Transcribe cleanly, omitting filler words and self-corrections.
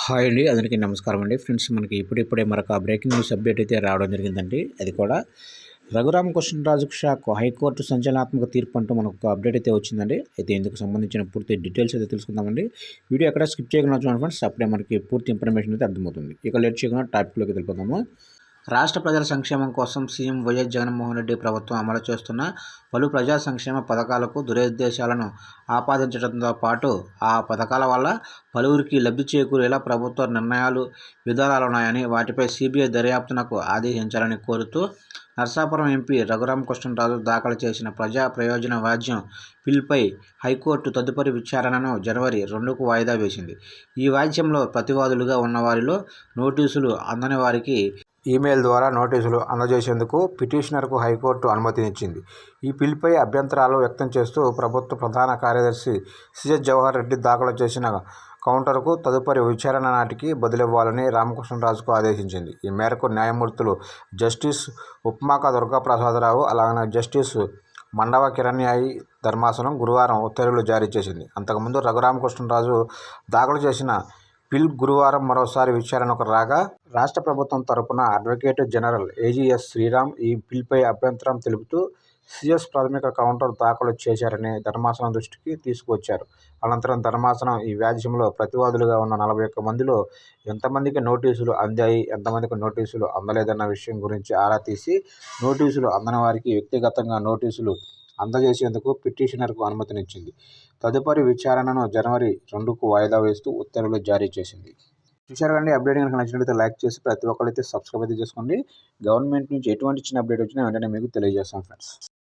Hi అండి, అందరికీ నమస్కారం అండి. ఫ్రెండ్స్, మనకి ఇప్పుడిప్పుడే మరొక బ్రేకింగ్ న్యూస్ అప్డేట్ అయితే రావడం జరిగిందండి. అది కూడా రఘురామకృష్ణరాజుకు షాక్, హైకోర్టు సంచలనాత్మక తీర్పు అంటూ మనకు ఒక అప్డేట్ అయితే వచ్చిందండి. అయితే ఇందుకు సంబంధించిన పూర్తి డీటెయిల్స్ అయితే తెలుసుకుందామండి. వీడియో ఎక్కడ స్కిప్ చేయకుండా చూడండి ఫ్రెండ్స్, అప్పుడే మనకి పూర్తి ఇన్ఫర్మేషన్ అయితే అర్థమవుతుంది. ఇక లేట్ చేయకుండా టాపిక్లోకి వెళ్ళిపోదాము. రాష్ట్ర ప్రజల సంక్షేమం కోసం సీఎం వైఎస్ జగన్మోహన్ రెడ్డి ప్రభుత్వం అమలు చేస్తున్న పలు ప్రజా సంక్షేమ పథకాలకు దురుద్దేశాలను ఆపాదించడంతో పాటు ఆ పథకాల వల్ల పలువురికి లబ్ధి చేకూరేలా ప్రభుత్వ నిర్ణయాలు, విధానాలున్నాయని, వాటిపై సిబిఐ దర్యాప్తునకు ఆదేశించాలని కోరుతూ నర్సాపురం ఎంపీ రఘురామకృష్ణరాజు దాఖలు చేసిన ప్రజా ప్రయోజన వ్యాజ్యం పిల్పై హైకోర్టు తదుపరి విచారణను జనవరి 2కు వాయిదా వేసింది. ఈ వ్యాజ్యంలో ప్రతివాదులుగా ఉన్న వారిలో నోటీసులు అందని వారికి ఈమెయిల్ ద్వారా నోటీసులు అందజేసేందుకు పిటిషనర్కు హైకోర్టు అనుమతినిచ్చింది. ఈ పిల్పై అభ్యంతరాలు వ్యక్తం చేస్తూ ప్రభుత్వ ప్రధాన కార్యదర్శి సిఎస్ జవహర్ రెడ్డి దాఖలు చేసిన కౌంటర్కు తదుపరి విచారణ నాటికి బదులివ్వాలని రామకృష్ణరాజుకు ఆదేశించింది. ఈ మేరకు న్యాయమూర్తులు జస్టిస్ ఉప్మాక దుర్గాప్రసాదరావు, అలాగే జస్టిస్ మండవ కిరణ్యాయి ధర్మాసనం గురువారం ఉత్తర్వులు జారీ చేసింది. అంతకుముందు రఘురామకృష్ణరాజు దాఖలు చేసిన పిల్ గురువారం మరోసారి విచారణకు రాగా, రాష్ట్ర ప్రభుత్వం తరపున అడ్వకేట్ జనరల్ ఏజీఎస్ శ్రీరామ్ ఈ పిల్పై అభ్యంతరం తెలుపుతూ సిఎస్ ప్రాథమిక కౌంటర్ దాఖలు చేశారని ధర్మాసనం దృష్టికి తీసుకువచ్చారు. అనంతరం ధర్మాసనం ఈ వ్యాజ్యంలో ప్రతివాదులుగా ఉన్న 41 మందిలో ఎంతమందికి నోటీసులు అందాయి, ఎంతమందికి నోటీసులు అందలేదన్న విషయం గురించి ఆరా తీసి, నోటీసులు అందని వారికి వ్యక్తిగతంగా నోటీసులు అందజేసేందుకు పిటిషనర్కు అనుమతినిచ్చింది. తదుపరి విచారణను జనవరి 2కు వాయిదా వేస్తూ ఉత్తర్వులు జారీ చేసింది. చూశారు కండి. అప్డేట్ కనుక నచ్చినట్లయితే లైక్ చేసి ప్రతి ఒక్కరైతే సబ్స్క్రైబ్ అయితే చేసుకోండి. గవర్నమెంట్ నుంచి ఎటువంటి చిన్న అప్డేట్ వచ్చినా వెంటనే మీకు తెలియజేస్తాం ఫ్రెండ్స్.